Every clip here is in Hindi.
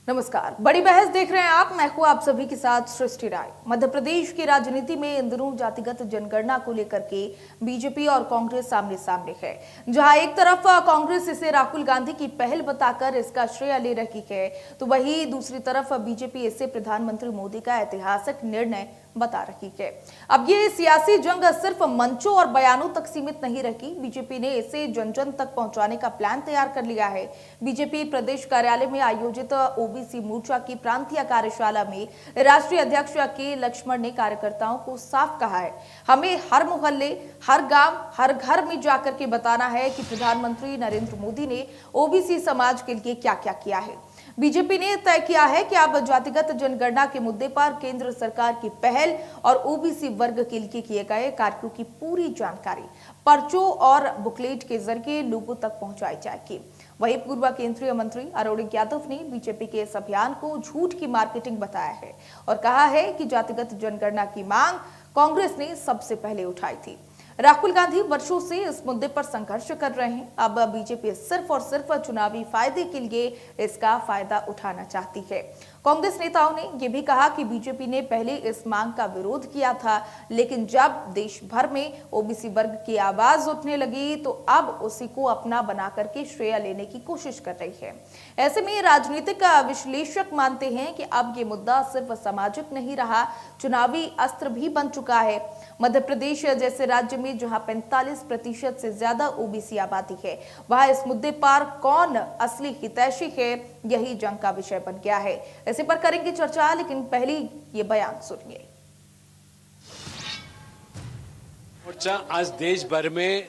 नमस्कार, बड़ी बहस देख रहे हैं आप। मैं हूं आप सभी के साथ सृष्टि राय। मध्य प्रदेश की राजनीति में इन दिनों जातिगत जनगणना को लेकर के बीजेपी और कांग्रेस आमने सामने है। जहां एक तरफ कांग्रेस इसे राहुल गांधी की पहल बताकर इसका श्रेय ले रही है, तो वहीं दूसरी तरफ बीजेपी इसे प्रधानमंत्री मोदी का ऐतिहासिक निर्णय बता रही है। अब ये सियासी जंग सिर्फ मंचों और बयानों तक सीमित नहीं रही। बीजेपी ने इसे जन जन तक पहुंचाने का प्लान तैयार कर लिया है। बीजेपी प्रदेश कार्यालय में आयोजित ओबीसी मोर्चा की प्रांतीय कार्यशाला में राष्ट्रीय अध्यक्ष के लक्ष्मण ने कार्यकर्ताओं को साफ कहा है, हमें हर मोहल्ले, हर गांव, हर घर में जाकर के बताना है कि प्रधानमंत्री नरेंद्र मोदी ने ओबीसी समाज के लिए क्या क्या किया है। बीजेपी ने तय किया है कि अब जातिगत जनगणना के मुद्दे पर केंद्र सरकार की पहल और ओबीसी वर्ग के लिए किए गए कार्यों की पूरी जानकारी पर्चों और बुकलेट के जरिए लोगों तक पहुंचाई जाएगी। वहीं पूर्व केंद्रीय मंत्री अरुण यादव ने बीजेपी के इस अभियान को झूठ की मार्केटिंग बताया है और कहा है कि जातिगत जनगणना की मांग कांग्रेस ने सबसे पहले उठाई थी। राहुल गांधी वर्षों से इस मुद्दे पर संघर्ष कर रहे हैं। अब बीजेपी सिर्फ और सिर्फ चुनावी फायदे के लिए इसका फायदा उठाना चाहती है। कांग्रेस नेताओं ने यह भी कहा कि बीजेपी ने पहले इस मांग का विरोध किया था, लेकिन जब देश भर में ओबीसी वर्ग की आवाज उठने लगी तो अब उसी को अपना बना करके श्रेय लेने की कोशिश कर रही है। ऐसे में राजनीतिक विश्लेषक मानते हैं कि अब ये मुद्दा सिर्फ सामाजिक नहीं रहा, चुनावी अस्त्र भी बन चुका है। मध्य प्रदेश जैसे राज्य में जहां 45% से ज्यादा ओबीसी आबादी है, वहां इस मुद्दे पर कौन असली हितैषी है, यही जंग का विषय बन गया है। इसी पर करेंगे चर्चा, लेकिन पहले ये बयान सुनिए। मोर्चा आज देश भर में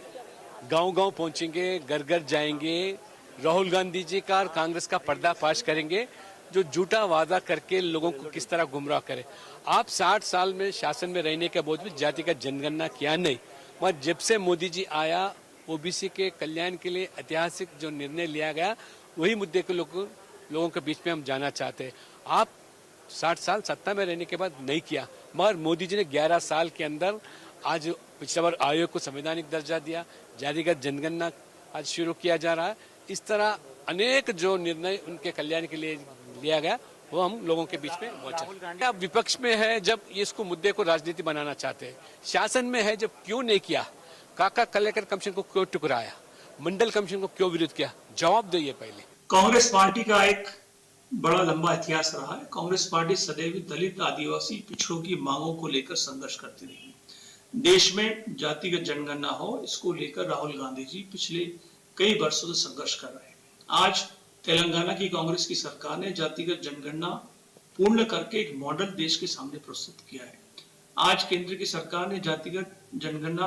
गांव-गांव पहुंचेंगे, घर-घर जाएंगे, राहुल गांधी जी का और कांग्रेस का पर्दाफाश करेंगे, जो झूठा वादा करके लोगों को किस तरह गुमराह करे। आप 60 साल में शासन में रहने के बावजूद जातिगत जनगणना किया नहीं, मगर जब से मोदी जी आया ओबीसी के कल्याण के लिए ऐतिहासिक जो निर्णय लिया गया, वही मुद्दे को लोगों के बीच में हम जाना चाहते हैं। आप 60 साल सत्ता में रहने के बाद नहीं किया, मगर मोदी जी ने 11 साल के अंदर आज पिछले बार आयोग को संवैधानिक दर्जा दिया, जातिगत जनगणना आज शुरू किया जा रहा है। इस तरह अनेक जो निर्णय उनके कल्याण के लिए लिया गया, वो हम लोगों के बीच में पहुंचा। अब विपक्ष में है जब इसको मुद्दे को राजनीति बनाना चाहते हैं, शासन में है जब क्यों नहीं किया, काका कलेक्टर कमीशन को क्यों टुकराया, मंडल कमीशन को क्यों विरोध किया, जवाब दो ये पहले। कांग्रेस पार्टी का एक बड़ा लंबा इतिहास रहा है। कांग्रेस पार्टी सदैव दलित, आदिवासी, पिछड़ों की मांगों को लेकर संघर्ष करती रही। देश में जातिगत जनगणना हो, इसको लेकर राहुल गांधी जी पिछले कई वर्षों से संघर्ष कर रहे हैं। आज तेलंगाना की कांग्रेस की सरकार ने जातिगत जनगणना पूर्ण करके एक मॉडल देश के सामने प्रस्तुत किया है। आज केंद्र की सरकार ने जातिगत जनगणना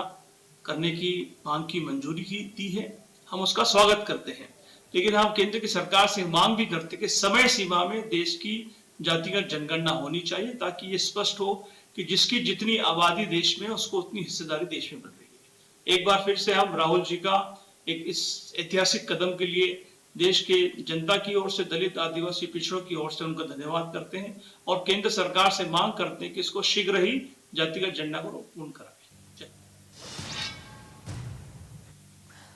करने की मांग की मंजूरी दी है, हम उसका स्वागत करते हैं। लेकिन हम केंद्र की सरकार से मांग भी करते कि समय सीमा में देश की जातिगत जनगणना होनी चाहिए, ताकि ये स्पष्ट हो कि जिसकी जितनी आबादी देश में, उसको उतनी हिस्सेदारी देश में मिल रही है। एक बार फिर से हम राहुल जी का एक इस ऐतिहासिक कदम के लिए देश के जनता की ओर से, दलित, आदिवासी, पिछड़ों की ओर से उनका धन्यवाद करते हैं और केंद्र सरकार से मांग करते हैं कि इसको शीघ्र ही जातिगत जनगणना को पूर्ण कराए।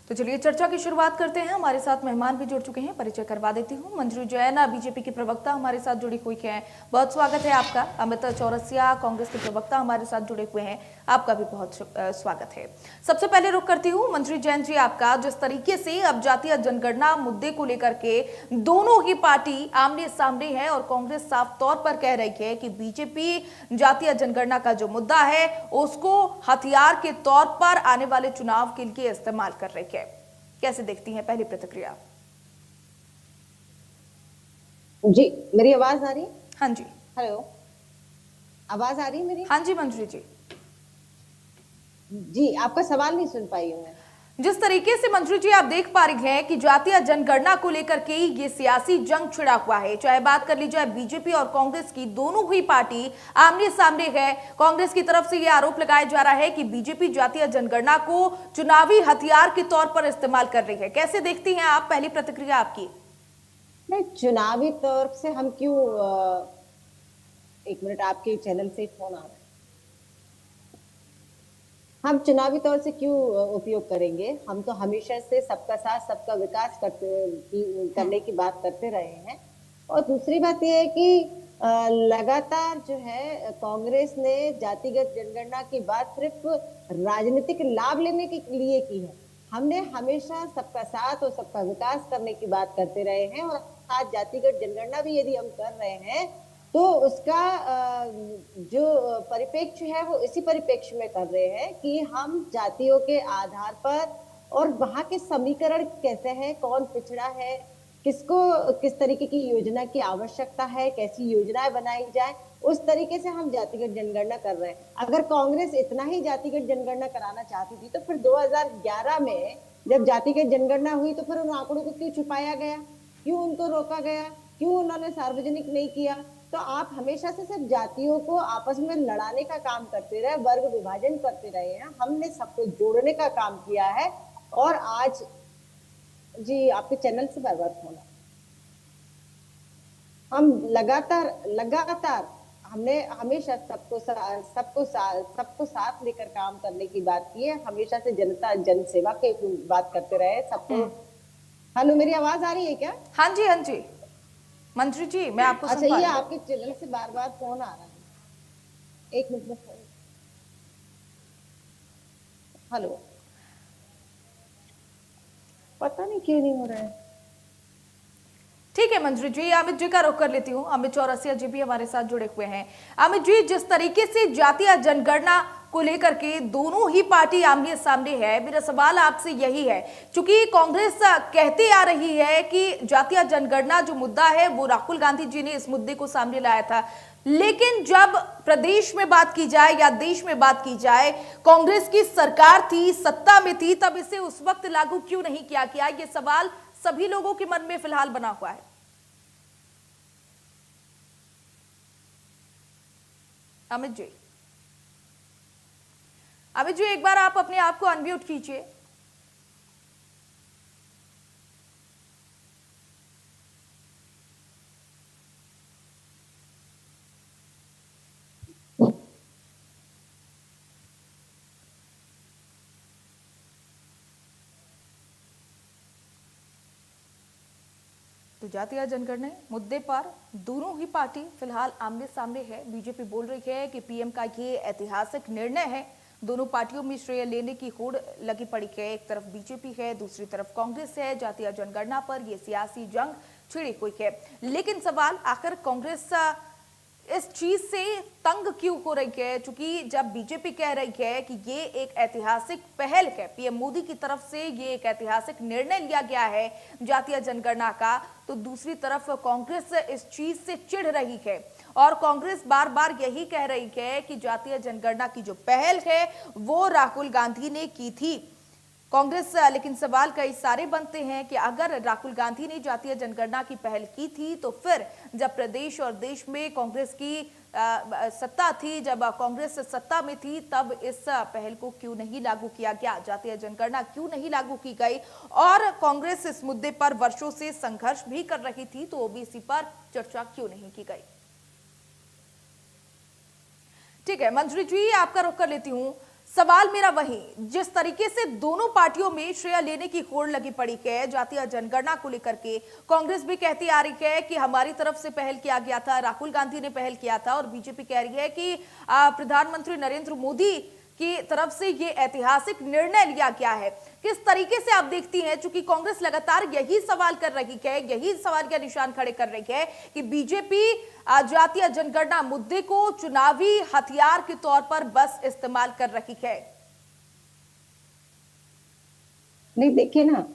तो चलिए चर्चा की शुरुआत करते हैं। हमारे साथ मेहमान भी जुड़ चुके हैं, परिचय करवा देती हूँ। मंजू जैन बीजेपी की प्रवक्ता हमारे साथ जुड़ी हुई हैं, बहुत स्वागत है आपका। अमित चौरसिया कांग्रेस के प्रवक्ता हमारे साथ जुड़े हुए हैं, आपका भी बहुत स्वागत है। सबसे पहले रुख करती हूँ मंजू जैन जी आपका। जिस तरीके से अब जातीय जनगणना मुद्दे को लेकर के दोनों ही पार्टी आमने सामने है और कांग्रेस साफ तौर पर कह रही है कि बीजेपी जातीय जनगणना का जो मुद्दा है उसको हथियार के तौर पर आने वाले चुनाव के लिए इस्तेमाल कर रही है, कैसे देखती हैं? पहली प्रतिक्रिया। जी, मेरी आवाज आ रही है? हाँ जी। हेलो, आवाज आ रही है मेरी? हाँ जी मंजू जी। जी, आपका सवाल नहीं सुन पाई हूँ मैं। जिस तरीके से मंजू जी आप देख पा रही हैं कि जातीय जनगणना को लेकर के ये सियासी जंग छिड़ा हुआ है, चाहे बात कर ली जाए बीजेपी और कांग्रेस की, दोनों ही पार्टी आमने सामने है। कांग्रेस की तरफ से ये आरोप लगाया जा रहा है कि बीजेपी जातीय जनगणना को चुनावी हथियार के तौर पर इस्तेमाल कर रही है, कैसे देखती हैं आप? पहली प्रतिक्रिया आपकी। नहीं, चुनावी तौर से हम क्यों एक मिनट, आपके चैनल से फोन आ रहा है। हम चुनावी तौर से क्यों उपयोग करेंगे? हम तो हमेशा से सबका साथ सबका विकास करने की बात करते रहे हैं और दूसरी बात यह है कि लगातार जो है कांग्रेस ने जातिगत जनगणना की बात सिर्फ राजनीतिक लाभ लेने के लिए की है। हमने हमेशा सबका साथ और सबका विकास करने की बात करते रहे हैं, और आज जातिगत जनगणना भी यदि हम कर रहे हैं तो उसका जो परिप्रेक्ष्य है वो इसी परिप्रेक्ष्य में कर रहे हैं कि हम जातियों के आधार पर और वहां के समीकरण कैसे हैं, कौन पिछड़ा है, किसको किस तरीके की योजना की आवश्यकता है, कैसी योजनाएं बनाई जाए, उस तरीके से हम जातिगत जनगणना कर रहे हैं। अगर कांग्रेस इतना ही जातिगत जनगणना कराना चाहती थी तो फिर 2011 में जब जातिगत जनगणना हुई तो फिर उन आंकड़ों को क्यों छुपाया गया, क्यों उनको रोका गया, क्यों उन्होंने सार्वजनिक नहीं किया? तो आप हमेशा से सिर्फ जातियों को आपस में लड़ाने का काम करते रहे, वर्ग विभाजन करते रहे हैं। हमने सबको जोड़ने का काम किया है। और आज जी आपके चैनल से बार बार फोन हम लगातार लगातार हमने हमेशा सबको साथ लेकर काम करने की बात की है। हमेशा से जनता जन सेवा की बात करते रहे सबको। हेलो, मेरी आवाज आ रही है क्या? हाँ जी, हाँ जी मंत्री जी, मैं आपको सुन अच्छा, पा ये रही हूँ। आपके चैनल से बार बार फोन आ रहा है, एक मिनट में फोन। हेलो, पता नहीं क्यों नहीं हो रहा है। ठीक है मंत्री जी, अमित जी का रुख कर लेती हूँ। अमित चौरसिया जी भी हमारे साथ जुड़े हुए हैं। अमित जी, जिस तरीके से जातीय जनगणना को लेकर के दोनों ही पार्टी आमने सामने है, मेरा सवाल आपसे यही है, क्योंकि कांग्रेस कहती आ रही है कि जातीय जनगणना जो मुद्दा है वो राहुल गांधी जी ने इस मुद्दे को सामने लाया था, लेकिन जब प्रदेश में बात की जाए या देश में बात की जाए, कांग्रेस की सरकार थी, सत्ता में थी, तब इसे उस वक्त लागू क्यों नहीं किया गया? ये सवाल सभी लोगों के मन में फिलहाल बना हुआ है। अमित जी, अमित जी, एक बार आप अपने आप को अनम्यूट कीजिए। तो जातीय जनगणना मुद्दे पर दोनों ही पार्टी फिलहाल आमने सामने है। बीजेपी बोल रही है कि पीएम का ये ऐतिहासिक निर्णय है। दोनों पार्टियों में श्रेय लेने की होड़ लगी पड़ी है। एक तरफ बीजेपी है, दूसरी तरफ कांग्रेस है। जातीय जनगणना पर यह सियासी जंग छिड़ी हुई है, लेकिन सवाल आखिर कांग्रेस इस चीज से तंग क्यों हो रही है? क्योंकि जब बीजेपी कह रही है कि ये एक ऐतिहासिक पहल है, पीएम मोदी की तरफ से ये एक ऐतिहासिक निर्णय लिया गया है जातीय जनगणना का, तो दूसरी तरफ कांग्रेस इस चीज से चिढ़ रही है। और कांग्रेस बार बार यही कह रही है कि जातीय जनगणना की जो पहल है वो राहुल गांधी ने की थी। कांग्रेस, लेकिन सवाल कई सारे बनते हैं कि अगर राहुल गांधी ने जातीय जनगणना की पहल की थी तो फिर जब प्रदेश और देश में कांग्रेस की सत्ता थी, जब कांग्रेस सत्ता में थी, तब इस पहल को क्यों नहीं लागू किया गया? जातीय जनगणना क्यों नहीं लागू की गई? और कांग्रेस इस मुद्दे पर वर्षों से संघर्ष भी कर रही थी, तो ओबीसी पर चर्चा क्यों नहीं की गई? ठीक है मंत्री जी, आपका रुख कर लेती हूं। सवाल मेरा वही, जिस तरीके से दोनों पार्टियों में श्रेय लेने की होड़ लगी पड़ी है जातीय जनगणना को लेकर के, कांग्रेस भी कहती आ रही है कि हमारी तरफ से पहल किया गया था, राहुल गांधी ने पहल किया था, और बीजेपी कह रही है कि प्रधानमंत्री नरेंद्र मोदी की तरफ से ये ऐतिहासिक निर्णय लिया गया है। किस तरीके से आप देखती हैं, चूंकि कांग्रेस लगातार यही सवाल कर रही है, यही सवाल का निशान खड़े कर रही है कि बीजेपी जातीय जनगणना मुद्दे को चुनावी हथियार के तौर पर बस इस्तेमाल कर रही है? नहीं, देखिए ना,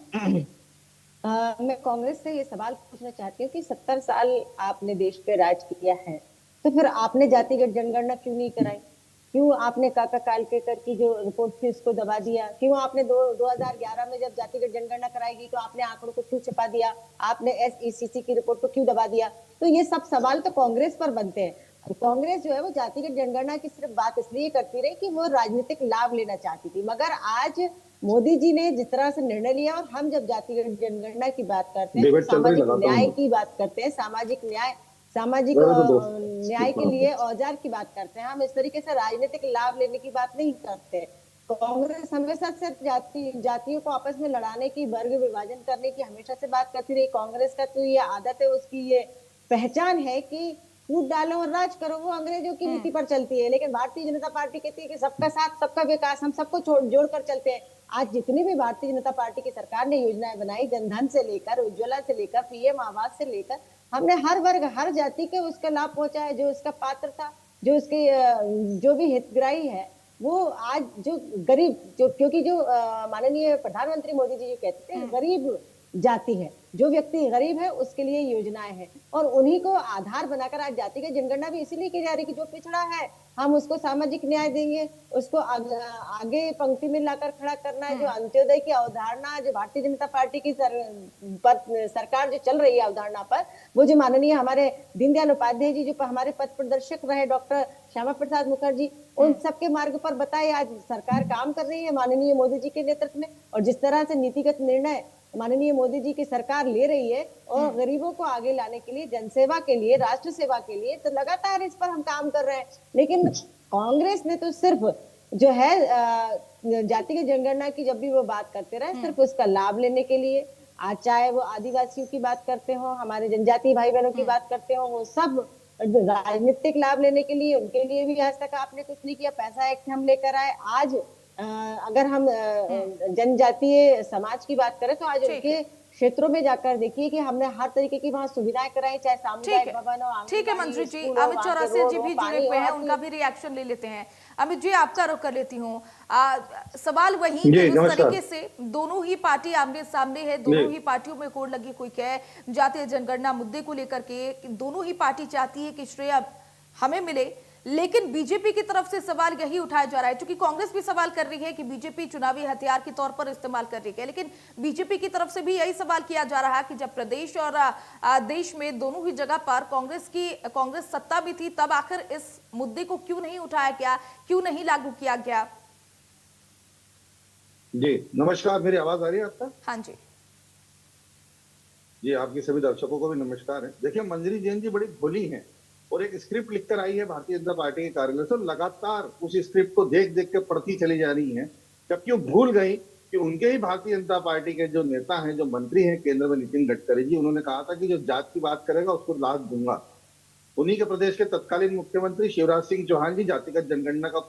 मैं कांग्रेस से ये सवाल पूछना चाहती हूँ कि 70 साल आपने देश पे राज किया है, तो फिर आपने जातिगत जनगणना क्यों नहीं कराई? क्यों आपने काका कालकेकर की जो रिपोर्ट थी उसको दबा दिया? क्यों आपने 2011 में जब जातिगत जनगणना कराएगी तो आपने आंकड़ों को क्यों छिपा दिया? आपने SECC की रिपोर्ट को क्यों दबा दिया? तो ये सब सवाल तो कांग्रेस पर बनते हैं। कांग्रेस जो है वो जातिगत जनगणना की सिर्फ बात इसलिए करती रही कि वो राजनीतिक लाभ लेना चाहती थी, मगर आज मोदी जी ने जिस तरह से निर्णय लिया, और हम जब जातिगत जनगणना की बात करते हैं, सामाजिक न्याय की बात करते हैं, सामाजिक न्याय के लिए औजार की बात करते हैं, हम इस तरीके से राजनीतिक लाभ लेने की बात नहीं करते। कांग्रेस हमेशा से जातियों को आपस में लड़ाने की, वर्ग विभाजन करने की हमेशा से बात करती रही। कांग्रेस का तो ये आदत है उसकी, ये पहचान है कि फूट डालो और राज करो, वो अंग्रेजों की नीति पर चलती है। लेकिन भारतीय जनता पार्टी कहती है कि सबका साथ सबका विकास, हम सबको जोड़ कर चलते हैं। आज जितनी भी भारतीय जनता पार्टी की सरकार ने योजनाएं बनाई, जनधन से लेकर उज्ज्वला से लेकर पीएम आवास से लेकर, हमने हर वर्ग हर जाति के उसका लाभ पहुंचा है। जो उसका पात्र था, जो उसके जो भी हितग्राही है, वो आज जो गरीब, जो क्योंकि जो माननीय प्रधानमंत्री मोदी जी जो कहते थे गरीब जाति है, जो व्यक्ति गरीब है उसके लिए योजनाएं हैं, और उन्हीं को आधार बनाकर आज जातिगत जनगणना भी इसीलिए की जा रही है कि जो पिछड़ा है हम उसको सामाजिक न्याय देंगे, उसको आगे पंक्ति में लाकर खड़ा करना है। जो अंत्योदय की अवधारणा, जो भारतीय जनता पार्टी की सरकार जो चल रही है अवधारणा पर, वो जो माननीय हमारे दीनदयाल उपाध्याय जी जो हमारे पथ प्रदर्शक रहे, डॉक्टर श्यामा प्रसाद मुखर्जी, उन सबके मार्ग पर बताए आज सरकार काम कर रही है माननीय मोदी जी के नेतृत्व में। और जिस तरह से नीतिगत निर्णय माननीय मोदी जी की सरकार ले रही है और गरीबों को आगे लाने के लिए, जनसेवा के लिए, राष्ट्र सेवा के लिए, तो लगातार इस पर हम काम कर रहे हैं। लेकिन कांग्रेस ने तो सिर्फ जो है जातिगत जनगणना की जब भी वो बात करते रहे, सिर्फ उसका लाभ लेने के लिए, आज चाहे वो आदिवासियों की बात करते हो, हमारे जनजाति भाई बहनों की बात करते हो, वो सब राजनीतिक लाभ लेने के लिए, उनके लिए भी आज तक आपने कुछ नहीं किया। पैसा एक्ट हम लेकर आए। आज अगर हम जनजातीय समाज की बात करें तो आज उनके क्षेत्रों में जाकर देखिए कि हमने हर तरीके की वहाँ सुविधाएं कराई, चाहे सामुदायिक भवन हो। ठीक है मंत्री जी, अमित चौरसिया जी भी जुड़े हुए हैं, उनका भी रिएक्शन ले लेते हैं। अमित जी, आपका रुख कर लेती हूँ। सवाल वही कि जिस तरीके से दोनों ही पार्टी आमने सामने है, दोनों ही पार्टियों में कोड लगी कोई कहे जातीय जनगणना मुद्दे को लेकर के, दोनों ही पार्टी चाहती है कि श्रेय हमें मिले, लेकिन बीजेपी की तरफ से सवाल यही उठाया जा रहा है, क्योंकि कांग्रेस भी सवाल कर रही है कि बीजेपी चुनावी हथियार के तौर पर इस्तेमाल कर रही है, लेकिन बीजेपी की तरफ से भी यही सवाल किया जा रहा है कि जब प्रदेश और देश में दोनों ही जगह पर कांग्रेस सत्ता भी थी, तब आखिर इस मुद्दे को क्यों नहीं उठाया गया, क्यों नहीं लागू किया गया? जी नमस्कार, मेरी आवाज आ रही है आपका? हाँ जी जी, आपके सभी दर्शकों को भी नमस्कार है। देखिए, मंजरी जैन जी बड़ी भोली हैं और एक स्क्रिप्ट लिखकर आई है भारतीय जनता पार्टी के कार्यालय से, लगातार उस स्क्रिप्ट को देख देख के पढ़ती चली जा रही हैं, जबकि वो भूल गई कि उनके ही भारतीय जनता पार्टी के जो नेता हैं, जो मंत्री हैं केंद्र में, नितिन गडकरी जी, उन्होंने कहा था कि जो जात की बात करेगा उसको लाभ दूंगा। उन्हीं के प्रदेश के तत्कालीन मुख्यमंत्री शिवराज सिंह चौहान जी जातिगत जनगणना का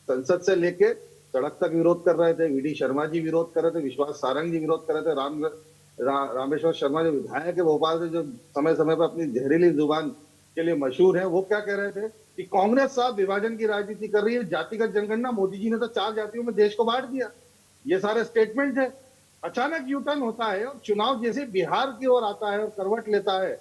संसद से लेके सड़क तक विरोध कर रहे थे, वीडी शर्मा जी विरोध कर रहे थे, विश्वास सारंग जी विरोध कर रहे थे, रामेश्वर शर्मा जो विधायक है भोपाल से, जो समय समय पर अपनी जहरीली जुबान के लिए मशहूर है, वो क्या कह रहे थे कि कांग्रेस साहब विभाजन की राजनीति कर रही है, जातिगत जनगणना, मोदी जी ने तो 4 जातियों में देश को बांट दिया। ये सारे स्टेटमेंट है। अचानक यू टर्न होता है और चुनाव जैसे बिहार की ओर आता है और करवट लेता है,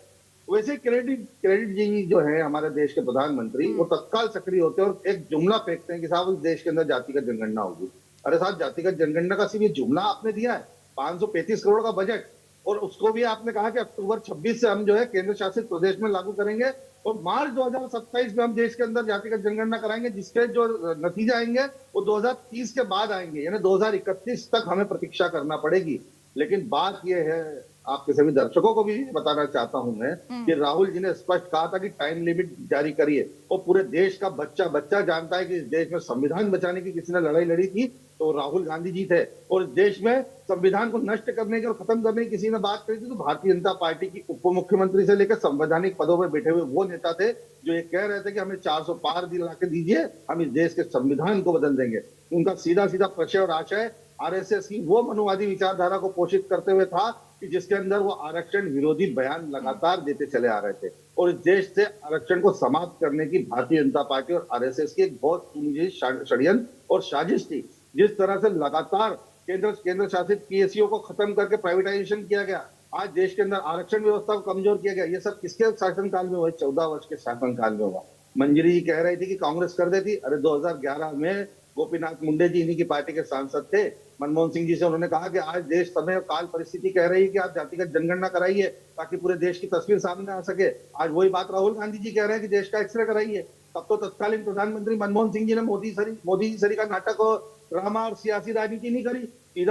वैसे क्रेडिट जी जो है हमारे देश के प्रधानमंत्री, वो तत्काल सक्रिय होते हैं और एक जुमला फेंकते हैं कि साहब उस देश के अंदर जातिगत जनगणना होगी। अरे साहब, जातिगत जनगणना का सिर्फ ये जुमला आपने दिया है, 535 करोड़ का बजट, और उसको भी आपने कहा कि अक्टूबर 26 से हम जो है केंद्र शासित प्रदेश में लागू करेंगे और मार्च 2027 में हम देश के अंदर जातिगत जनगणना कराएंगे, जिसके जो नतीजे आएंगे वो 2030 के बाद आएंगे, यानी 2031 तक हमें प्रतीक्षा करना पड़ेगी। लेकिन बात यह है, आपके सभी दर्शकों को भी बताना चाहता हूं मैं कि राहुल जी ने स्पष्ट कहा था कि टाइम लिमिट जारी करिए, और पूरे देश का बच्चा जानता है कि इस देश में संविधान बचाने की किसी ने लड़ाई लड़ी थी तो राहुल गांधी जी थे, और इस देश में संविधान को नष्ट करने की और खत्म करने की किसी ने बात करी थी तो भारतीय जनता पार्टी की उप मुख्यमंत्री से लेकर संवैधानिक पदों पर बैठे हुए वो नेता थे जो ये कह रहे थे कि हमें 400 पार दिला के दीजिए, हम इस देश के संविधान को बदल देंगे। उनका सीधा प्रश्न और आशय आरएसएस की वो मनुवादी विचारधारा को पोषित करते हुए था कि जिसके अंदर वो आरक्षण विरोधी बयान लगातार देते चले आ रहे थे, और इस देश से आरक्षण को समाप्त करने की भारतीय जनता पार्टी और आरएसएस की एक बहुत सुनियोजित षड्यंत्र और साजिश थी। जिस तरह से लगातार केंद्र शासित पीएसयू को खत्म करके प्राइवेटाइजेशन किया गया, आज देश के अंदर आरक्षण व्यवस्था को कमजोर किया गया, ये सब किसके शासनकाल में हुआ? 14 वर्ष के शासनकाल में हुआ। मंजरी जी कह रही थी कि कांग्रेस कर देती, अरे 2011 में गोपीनाथ मुंडे जी इन्हीं की पार्टी के सांसद थे, मनमोहन सिंह जी से उन्होंने कहा कि आज देश समय और काल परिस्थिति कह रही है कि आप जातिगत जनगणना कराइए ताकि पूरे देश की तस्वीर सामने आ सके। आज वही बात राहुल गांधी जी कह रहे हैं कि देश का एक्सरे कराइए। तब तो तत्कालीन प्रधानमंत्री मनमोहन सिंह जी ने मोदी जी सरी का नाटक और ड्रामा और सियासी राजनीति नहीं करी,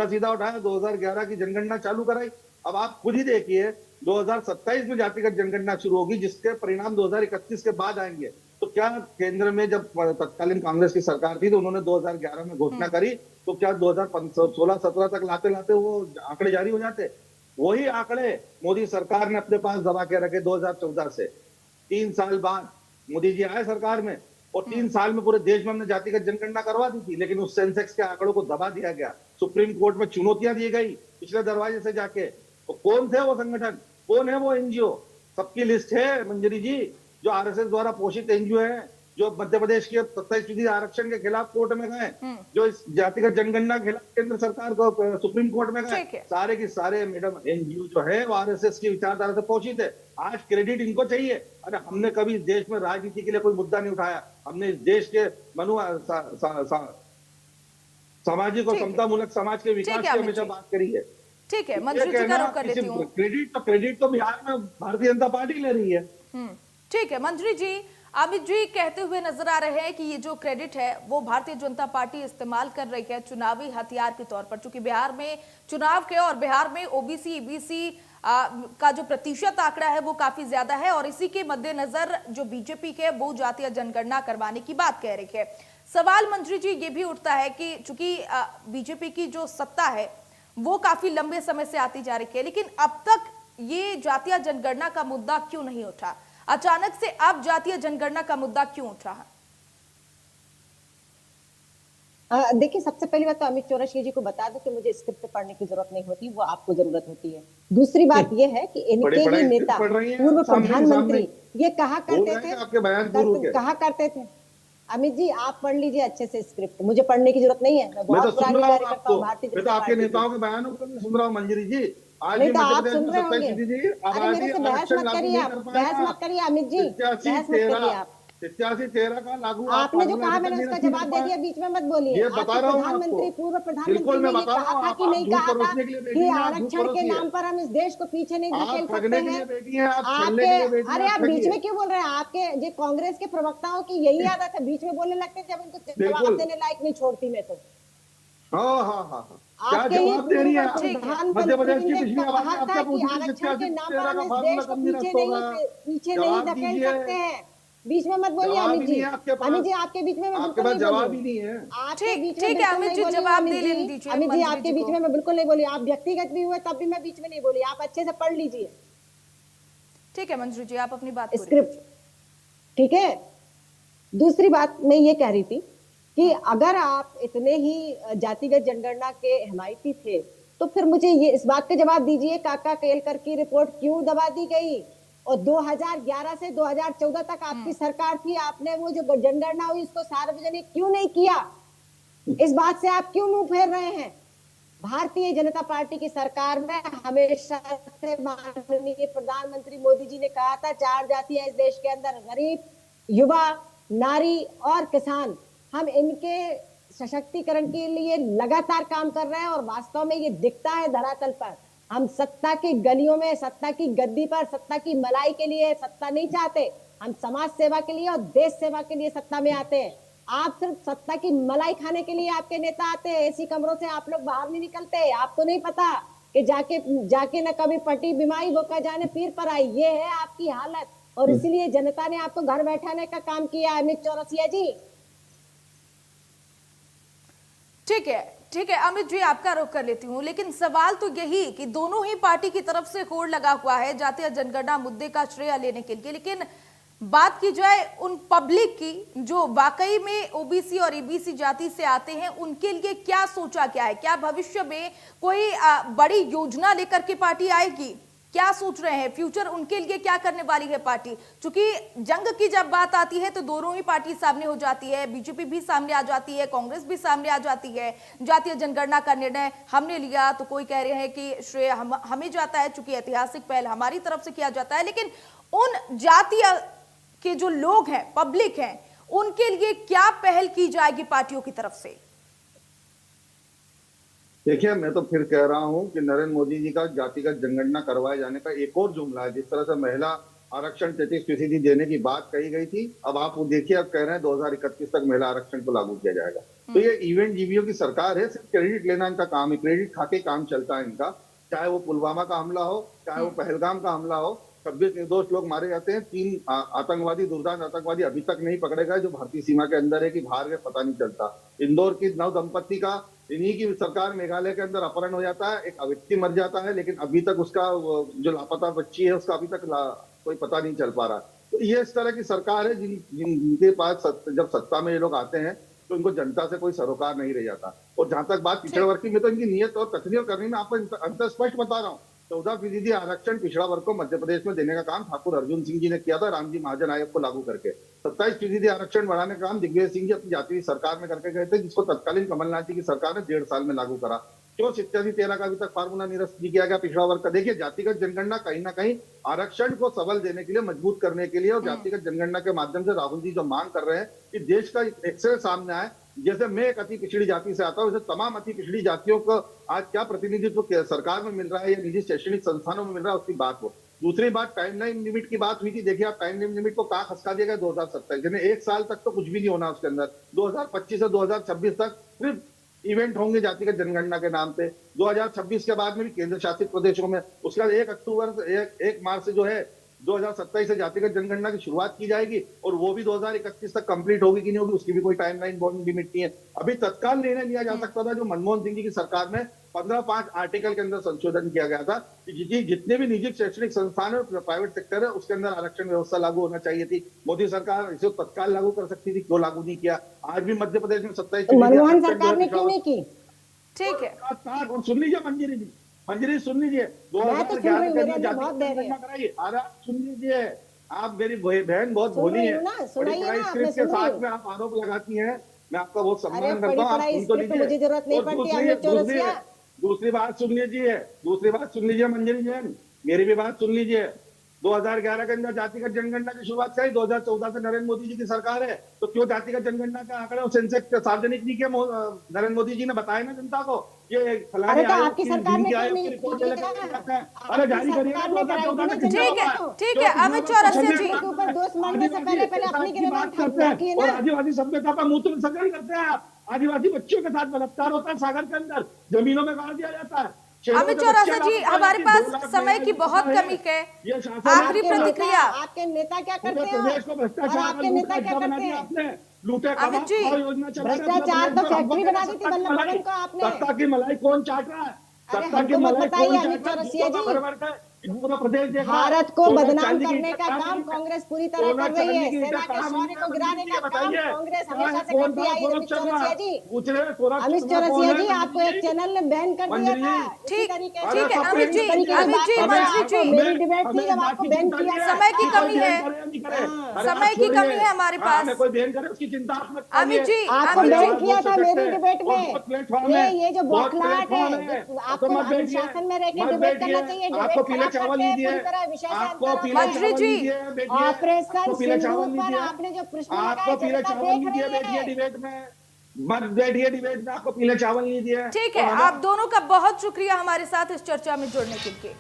सीधा उठाया 2011 की जनगणना चालू कराई। अब आप खुद ही देखिए 2027 में जातिगत जनगणना शुरू होगी, जिसके परिणाम 2031 के बाद आएंगे। तो क्या केंद्र में जब तत्कालीन कांग्रेस की सरकार थी तो उन्होंने 2011 में घोषणा करी, तो क्या 2016-17 तक लाते वो आंकड़े जारी हो जाते? वही आंकड़े मोदी सरकार ने अपने पास दबा के रखे 2014 से। 3 साल बाद मोदी जी आए सरकार में और 3 साल में पूरे देश में हमने जातिगत जनगणना करवा दी थी, लेकिन उस सेंसेक्स के आंकड़ों को दबा दिया गया। सुप्रीम कोर्ट में चुनौतियां दी गई पिछले दरवाजे से जाके। तो कौन थे वो संगठन, कौन है वो एनजीओ? सबकी लिस्ट है मंजरी जी, जो आरएसएस द्वारा पोषित एनजीओ है, जो मध्य प्रदेश के 27% आरक्षण के खिलाफ कोर्ट में गए, जो इस जातिगत जनगणना के खिलाफ केंद्र सरकार को सुप्रीम कोर्ट में गए, ठीक है। सारे की सारे मैडम एनजीओ जो है वो आरएसएस की विचारधारा से पोषित है। आज क्रेडिट इनको चाहिए। अरे हमने कभी इस देश में राजनीति के लिए कोई मुद्दा नहीं उठाया। हमने इस देश के सामाजिक और ठीक है। समतामूलक समाज के विकास ठीक की है, हमेशा अमित जी। बात करी है। ठीक है, ये मंजू जी का कहना रुख कर कि लेती सिर्फ हूँ। क्रेडिट तो बिहार में भारतीय जनता पार्टी ले रही है। ठीक है मंजरी जी, अमित जी कहते हुए नजर आ रहे हैं कि ये जो क्रेडिट है वो भारतीय जनता पार्टी इस्तेमाल कर रही है चुनावी हथियार के तौर पर, चूंकि बिहार में चुनाव के और बिहार में ओबीसी ईबीसी का जो प्रतिशत आंकड़ा है वो काफी ज्यादा है और इसी के मद्देनजर जो बीजेपी है वो जातीय जनगणना करवाने की बात कह रही है। सवाल मंत्री जी ये भी उठता है कि चूंकि बीजेपी की जो सत्ता है वो काफी लंबे समय से आती जा रही है, लेकिन अब तक ये जातीय जनगणना का मुद्दा क्यों नहीं उठा? अचानक से अब जातीय जनगणना का मुद्दा क्यों उठ रहा है? देखिए, सबसे पहली बात तो अमित चौरसिया जी को बता दूं कि मुझे स्क्रिप्ट पढ़ने की जरूरत नहीं होती, वो आपको जरूरत होती है। दूसरी बात ये है कि इनके ही नेता पूर्व प्रधानमंत्री ये कहा करते थे, आपके बयान पूर्व के कहा करते थे। अमित जी आप पढ़ लीजिए अच्छे से स्क्रिप्ट, मुझे पढ़ने की जरूरत नहीं है। मैं मैं तो बहुत सुन पुरानी रहा हूँ कार्यकर्ता हूँ भारतीय मैं तो जनता आपके पार्टी की। नेताओं के बयानों को नहीं सुन रहा हूँ मंजरी जी। आज नहीं भी तो मध्य आप प्रदेश सुन में रहे 27 होंगे। फीसदी अरे मेरे से बहस आरक्षण मत लागू करिए नहीं आप, कर बहस पाएगा। मत करिए अमित जी, 87 बहस मत करिए आप। 13 का लागू आपने जो कहा मैंने उसका जवाब दे दिया, बीच में मत बोलिए। ये बता रहा हूँ मैं आपको। पूर्व बिल्कुल प्रधानमंत्री मैं ने ये बता रहा कहा हूँ, था आप कि नहीं झूठ कहा था परोसने के लिए बैठी कि हैं, आप झूठ आरक्षण के परोसिए। नाम पर हम इस देश को पीछे नहीं आप धकेल सकते ठगने के लिए हैं। बैठी हैं, आप छलने आपके के लिए बैठी हैं, अरे आप बीच ठगिए। में क्यों बोल रहे हैं? आपके जो कांग्रेस के प्रवक्ताओं की यही आदत है, बीच में बोलने लगते थे, जब इनको जवाब बिल्कुल। देने लायक नहीं छोड़ती मैं तो। हाँ। क्या आपके ही जवाब दे रही है आप? ठीक है। मध्य प्रदेश प्रधानमंत्री की ने पिछली आबादी कहा आपसे था कि पूछी थी, आरक्षण के नाम पर 13 हम का इस फार्मूला देश को कब निरस्त पीछे होगा? नहीं जवाब धकेल दीजिए। सकते हैं। बीच में मत बोलिए जवाब अमित ही जी। नहीं है आपके पास। अमित जी आपके बीच में मैं आपके बिल्कुल पास नहीं जवाब बोली। ही नहीं है। आपके बीच में ठीक है बिल्कुल अमित नहीं जी, बोली जवाब अमित दे जी। लेने दीजिए अमित जी मंत्री आपके जी बीच को। में मैं बिल्कुल नहीं बोली, आप व्यक्तिगत भी हुए तब भी मैं बीच में नहीं बोली, आप अच्छे से पढ़ लीजिए ठीक है मंजू जी, आप अपनी बात पूरी स्क्रिप्ट, ठीक है। दूसरी बात मैं ये कह रही थी कि अगर आप इतने ही जातिगत जनगणना के हिमायती थे तो फिर मुझे ये इस बात का जवाब दीजिए, काका केलकर की रिपोर्ट क्यों दबा दी गई? और 2011 से 2014 तक आपकी सरकार थी, आपने वो जो जनगणना हुई उसको सार्वजनिक क्यों नहीं किया? इस बात से आप क्यों मुंह फेर रहे हैं? भारतीय जनता पार्टी की सरकार में हमेशा से माननीय प्रधानमंत्री मोदी जी ने कहा था 4 जाति है इस देश के अंदर, गरीब, युवा, नारी और किसान। हम इनके सशक्तिकरण के लिए लगातार काम कर रहे हैं और वास्तव में ये दिखता है धरातल पर। हम सत्ता की गलियों में, सत्ता की गद्दी पर, सत्ता की मलाई के लिए सत्ता नहीं चाहते, हम समाज सेवा के लिए और देश सेवा के लिए सत्ता में आते हैं। आप सिर्फ सत्ता की मलाई खाने के लिए आपके नेता आते हैं, ऐसी कमरों से आप लोग बाहर नहीं निकलते। आपको नहीं पता कि जाके न कभी पटी बीमारी वो का जाने पीर पर आई, ये है आपकी हालत। और इसीलिए जनता ने आपको घर बैठाने का काम किया है अमित चौरसिया जी। ठीक है अमित जी, आपका रुख कर लेती हूँ, लेकिन सवाल तो यही कि दोनों ही पार्टी की तरफ से होड़ लगा हुआ है जातीय जनगणना मुद्दे का श्रेय लेने के लिए, लेकिन बात की जाए उन पब्लिक की जो वाकई में ओबीसी और ईबीसी जाति से आते हैं, उनके लिए क्या सोचा क्या है? क्या भविष्य में कोई बड़ी योजना लेकर के पार्टी आएगी? क्या सोच रहे हैं? फ्यूचर उनके लिए क्या करने वाली है पार्टी? क्योंकि जंग की जब बात आती है तो दोनों ही पार्टी सामने हो जाती है, बीजेपी भी सामने आ जाती है, कांग्रेस भी सामने आ जाती है। जातीय जनगणना का निर्णय हमने लिया तो कोई कह रहे हैं कि श्रेय हमें जाता है, चूंकि ऐतिहासिक पहल हमारी तरफ से किया जाता है, लेकिन उन जातीय के जो लोग हैं, पब्लिक हैं, उनके लिए क्या पहल की जाएगी पार्टियों की तरफ से? देखिए, मैं तो फिर कह रहा हूं कि नरेंद्र मोदी जी का जातिगत जनगणना करवाए जाने का एक और जुमला है। जिस तरह से महिला आरक्षण 33% देने की बात कही गई थी, अब आप वो देखिए, अब कह रहे हैं 2031 तक महिला आरक्षण को लागू किया जाएगा। तो ये इवेंट जीवियों की सरकार है, सिर्फ क्रेडिट लेना इनका काम है, क्रेडिट खा के काम चलता है इनका। चाहे वो पुलवामा का हमला हो, चाहे वो पहलगाम का हमला हो, 26 निर्दोष लोग मारे जाते हैं। 3 आतंकवादी, दुर्दांत आतंकवादी अभी तक नहीं पकड़े गए जो भारतीय सीमा के अंदर है कि बाहर के पता नहीं चलता। इंदौर की नव दंपत्ति का इन्हीं की सरकार मेघालय के अंदर अपहरण हो जाता है, एक व्यक्ति मर जाता है, लेकिन अभी तक उसका जो लापता बच्ची है उसका अभी तक कोई पता नहीं चल पा रहा। तो ये इस तरह की सरकार है जिनके पास जब सत्ता में ये लोग आते हैं तो इनको जनता से कोई सरोकार नहीं रह जाता। और जहां तक बात पिछड़े वर्ग की, मैं तो इनकी नियत और तकनीर करनी में आपको अंतर स्पष्ट बता रहा हूँ। 14% आरक्षण पिछड़ा वर्ग को मध्य प्रदेश में देने का काम ठाकुर अर्जुन सिंह जी ने किया था, रामजी महाजन आयोग को लागू करके। 27% आरक्षण बढ़ाने का काम दिग्विजय सिंह जी अपनी जातीय सरकार में करके गए थे, जिसको तत्कालीन कमलनाथ जी की सरकार ने 1.5 साल में लागू करा। क्यों 87-13 का अभी तक फार्मूला निरस्त नहीं किया गया पिछड़ा वर्ग का? देखिए, जातिगत जनगणना कहीं ना कहीं आरक्षण को सबल देने के लिए, मजबूत करने के लिए, और जातिगत जनगणना के माध्यम से राहुल जी जो मांग कर रहे हैं कि देश का एक्सरे सामने आए। जैसे मैं एक अति पिछड़ी जाति से आता हूं, वैसे तमाम अति पिछड़ी जातियों को आज क्या प्रतिनिधित्व सरकार में मिल रहा है या निजी शैक्षणिक संस्थानों में मिल रहा है, उसकी बात हो। दूसरी बात, टाइमलाइन लिमिट की बात हुई थी। देखिए, आप टाइम लिमिट को कहां खसका दिया गया? 2027, यानी 1 साल तक तो कुछ भी नहीं होना उसके अंदर। 2025 से 2026 तक सिर्फ इवेंट होंगे जातिगत जनगणना के नाम पे। 2026 के बाद में भी केंद्र शासित प्रदेशों में, उसके बाद 1 मार्च से जो है 2027 से जातिगत जनगणना की शुरुआत की जाएगी, और वो भी 2031 तक कंप्लीट होगी कि नहीं होगी उसकी भी कोई टाइमलाइन बॉन्ड लिमिट नहीं है। अभी तत्काल निर्णय लिया जा सकता था, जो मनमोहन सिंह जी की सरकार में 15(5) आर्टिकल के अंदर संशोधन किया गया था कि जितने भी निजी शैक्षणिक संस्थान है, प्राइवेट सेक्टर है, उसके अंदर आरक्षण व्यवस्था लागू होना चाहिए थी। मोदी सरकार इसे तत्काल लागू कर सकती थी, क्यों लागू नहीं किया? आज भी मध्य प्रदेश में 27 मनमोहन सरकार ने क्यों नहीं की? ठीक है, और सुन लीजिए मंजरी जी, मंजरी सुन लीजिए, मैं तो सुन रही हूँ, मेरे लिए बहुत देर है। कराइए, सुन लीजिए। आप मेरी बहन बहुत भोली है, बड़ी पढ़ाई स्क्रिप्ट के साथ में आप आरोप लगाती हैं। मैं आपका बहुत सम्मान करता हूँ, आप सुन तो लीजिए। मुझे जरूरत नहीं पड़ती अमित चौरसिया। दूसरी बात सुन लीजिए मंजरी जैन, मेरी भी बात सुन लीजिए। 2011 के अंदर जातिगत जनगणना की शुरुआत करी, 2014 से नरेंद्र मोदी जी की सरकार है, तो क्यों जातिगत जनगणना का आंकड़ा और सेंसेक्स सार्वजनिक नहीं किया? नरेंद्र मोदी जी ने बताया ना जनता को, ये फलाने आपकी सरकार ने रिपोर्ट अरे जारी करिए। ठीक है अमित चौरसिया जी, ऊपर दोष मारने से पहले अपनी गिरफ्तार करते हैं और आदिवासी सभ्यता का मूत्र विसर्जन करते हैं आप। आदिवासी बच्चों के साथ बलात्कार होता है, सागर के अंदर जमीनों में गाड़ दिया जाता है। अमित चौरसिया जी, हमारे पास समय की बहुत कमी है, आखिरी प्रतिक्रिया। आपके नेता क्या करते हैं? आपके नेता क्या करते हैं? अमित जी, भ्रष्टाचार तो फैक्ट्री बना दी थी वल्लभ भवन को आपने। सत्ता की मलाई कौन चाट रहा है? सत्ता की मलाई कौन चाट रहा है? पूरा प्रदेश भारत को बदनाम करने का काम कांग्रेस पूरी तरह कर रही है। सेना के शौर्य को गिराने का काम कांग्रेस हमेशा से करती आई है। अमित चौरसिया जी, आपको एक चैनल ने बैन कर दिया था। ठीक है अमित जी, मंत्री जी, मेरी डिबेट थी जब आपको बैन किया। समय की कमी है, समय की कमी है हमारे पास। कोई बैन करे उसकी चिंता अमित जी, आपको बैन किया था मेरी डिबेट में। ये जो बौखलाहट है, आपको अनुशासन में रहकर डिबेट करना चाहिए। डिबेट चावल नहीं दिए आपको, मंत्री जी, ऑपरेशन सिंदूर पर आपने जो प्रश्न आपको पीले चावल नहीं दिए, बैठिए डिबेट में, मत बैठिए डिबेट में, आपको पीले चावल नहीं दिए। ठीक है, आप दोनों का बहुत शुक्रिया हमारे साथ इस चर्चा में जुड़ने के लिए।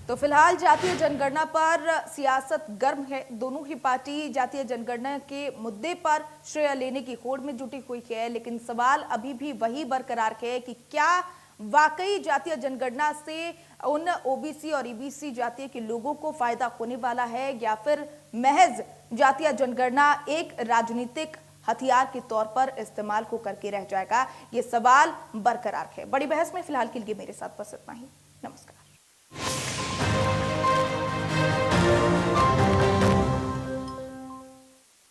तो फिलहाल जातीय जनगणना पर सियासत गर्म है। दोनों ही पार्टी जातीय जनगणना के मुद्दे पर श्रेय लेने की होड़ में जुटी हुई है, लेकिन सवाल अभी भी वही बरकरार है कि क्या वाकई जातीय जनगणना से उन ओबीसी और ईबीसी जातीय के लोगों को फायदा होने वाला है, या फिर महज जातीय जनगणना एक राजनीतिक हथियार के तौर पर इस्तेमाल को करके रह जाएगा? ये सवाल बरकरार है। बड़ी बहस में फिलहाल के लिए मेरे साथ बस इतना ही। नमस्कार।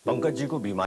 पंकज जी को बीमारी